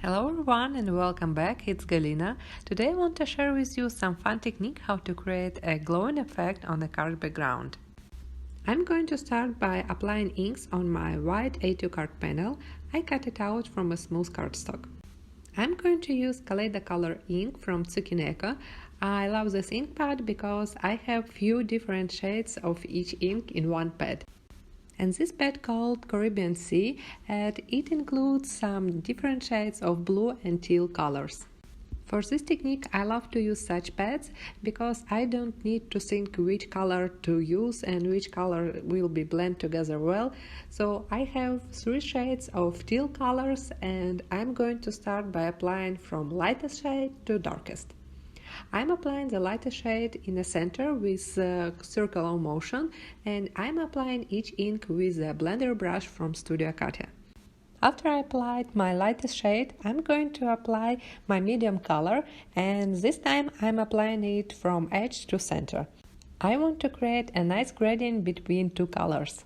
Hello everyone and welcome back, it's Galina. Today I want to share with you some fun technique how to create a glowing effect on a card background. I'm going to start by applying inks on my white A2 card panel. I cut it out from a smooth cardstock. I'm going to use Kaleido Color ink from Tsukineko. I love this ink pad because I have few different shades of each ink in one pad. And this pad called Caribbean Sea, and it includes some different shades of blue and teal colors. For this technique I love to use such pads because I don't need to think which color to use and which color will be blend together well. So I have 3 shades of teal colors and I'm going to start by applying from lightest shade to darkest. I'm applying the lightest shade in the center with circular motion, and I'm applying each ink with a blender brush from Studio Katia. After I applied my lightest shade, I'm going to apply my medium color, and this time I'm applying it from edge to center. I want to create a nice gradient between 2 colors.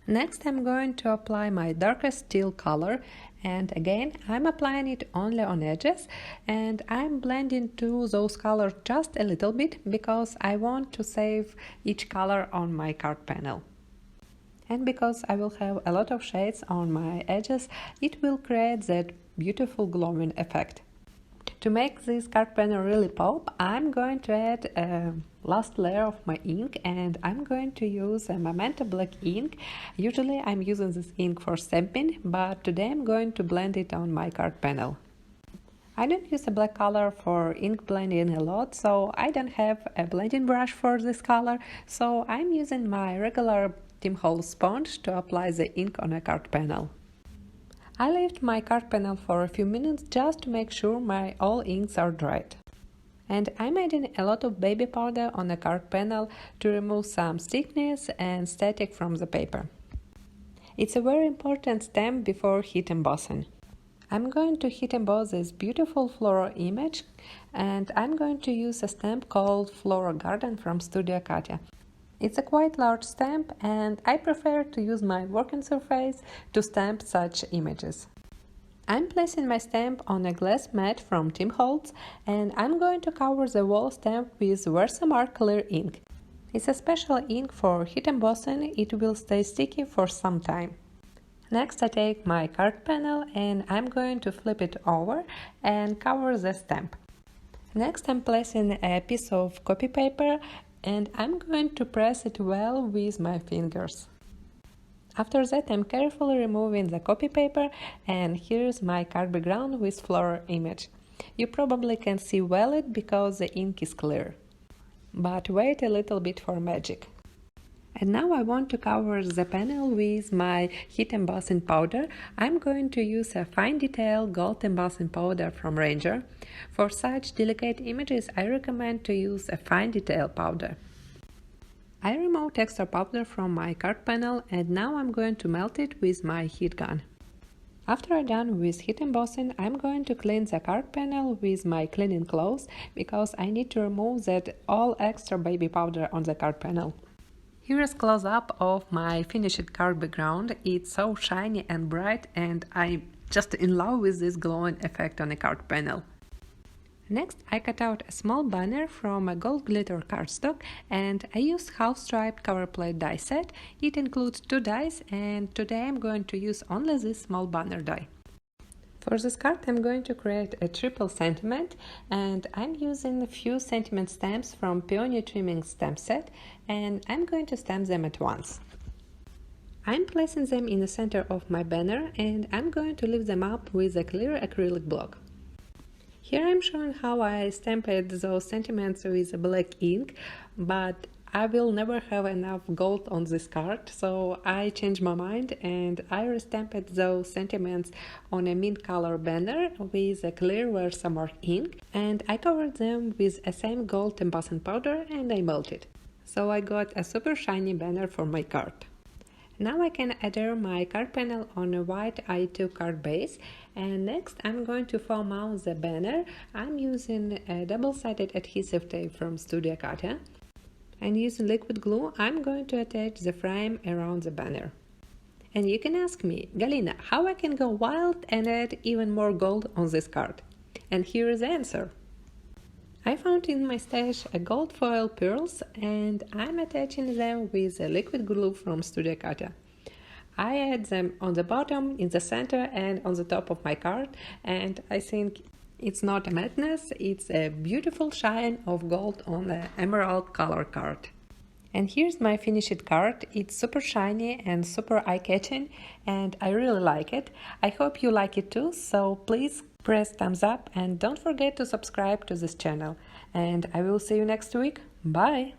Next I'm going to apply my darkest teal color, and again I'm applying it only on edges, and I'm blending to those colors just a little bit because I want to save each color on my card panel. And because I will have a lot of shades on my edges, it will create that beautiful glowing effect. To make this card panel really pop, I'm going to add a last layer of my ink, and I'm going to use a Magenta black ink. Usually I'm using this ink for stamping, but today I'm going to blend it on my card panel. I don't use a black color for ink blending a lot, so I don't have a blending brush for this color, so I'm using my regular Tim Holtz sponge to apply the ink on a card panel. I left my card panel for a few minutes just to make sure my all inks are dried. And I'm adding a lot of baby powder on the card panel to remove some stiffness and static from the paper. It's a very important step before heat embossing. I'm going to heat emboss this beautiful floral image, and I'm going to use a stamp called Floral Garden from Studio Katia. It's a quite large stamp, and I prefer to use my working surface to stamp such images. I'm placing my stamp on a glass mat from Tim Holtz, and I'm going to cover the wall stamp with VersaMark clear ink. It's a special ink for heat embossing, it will stay sticky for some time. Next I take my card panel and I'm going to flip it over and cover the stamp. Next I'm placing a piece of copy paper and I'm going to press it well with my fingers. After that I'm carefully removing the copy paper, and here's my card background with floral image. You probably can see well it because the ink is clear. But wait a little bit for magic. And now I want to cover the panel with my heat embossing powder. I'm going to use a fine detail gold embossing powder from Ranger. For such delicate images I recommend to use a fine detail powder. I removed extra powder from my card panel and now I'm going to melt it with my heat gun. After I'm done with heat embossing, I'm going to clean the card panel with my cleaning cloth because I need to remove that all extra baby powder on the card panel. Here is close-up of my finished card background. It's so shiny and bright and I'm just in love with this glowing effect on the card panel. Next I cut out a small banner from a gold glitter cardstock and I used half-striped cover plate die set. It includes 2 dies and today I'm going to use only this small banner die. For this card I'm going to create a triple sentiment, and I'm using a few sentiment stamps from Petunia trimming stamp set, and I'm going to stamp them at once. I'm placing them in the center of my banner and I'm going to lift them up with a clear acrylic block. Here I'm showing how I stamped those sentiments with a black ink, but I will never have enough gold on this card, so I changed my mind and I restamped those sentiments on a mint color banner with a clear VersaMark ink, and I covered them with a same gold embossing powder and I melted. So I got a super shiny banner for my card. Now I can adhere my card panel on a white A2 card base, and next I'm going to foam mount the banner. I'm using a double-sided adhesive tape from Studio Katia. And using liquid glue, I'm going to attach the frame around the banner. And you can ask me, Galina, how I can go wild and add even more gold on this card? And here is the answer. I found in my stash a gold foil pearls and I'm attaching them with a liquid glue from Studio Katia. I add them on the bottom, in the center and on the top of my card, and I think it's not a madness, it's a beautiful shine of gold on the emerald color card. And here's my finished card. It's super shiny and super eye-catching and I really like it. I hope you like it too, so please press thumbs up and don't forget to subscribe to this channel. And I will see you next week. Bye!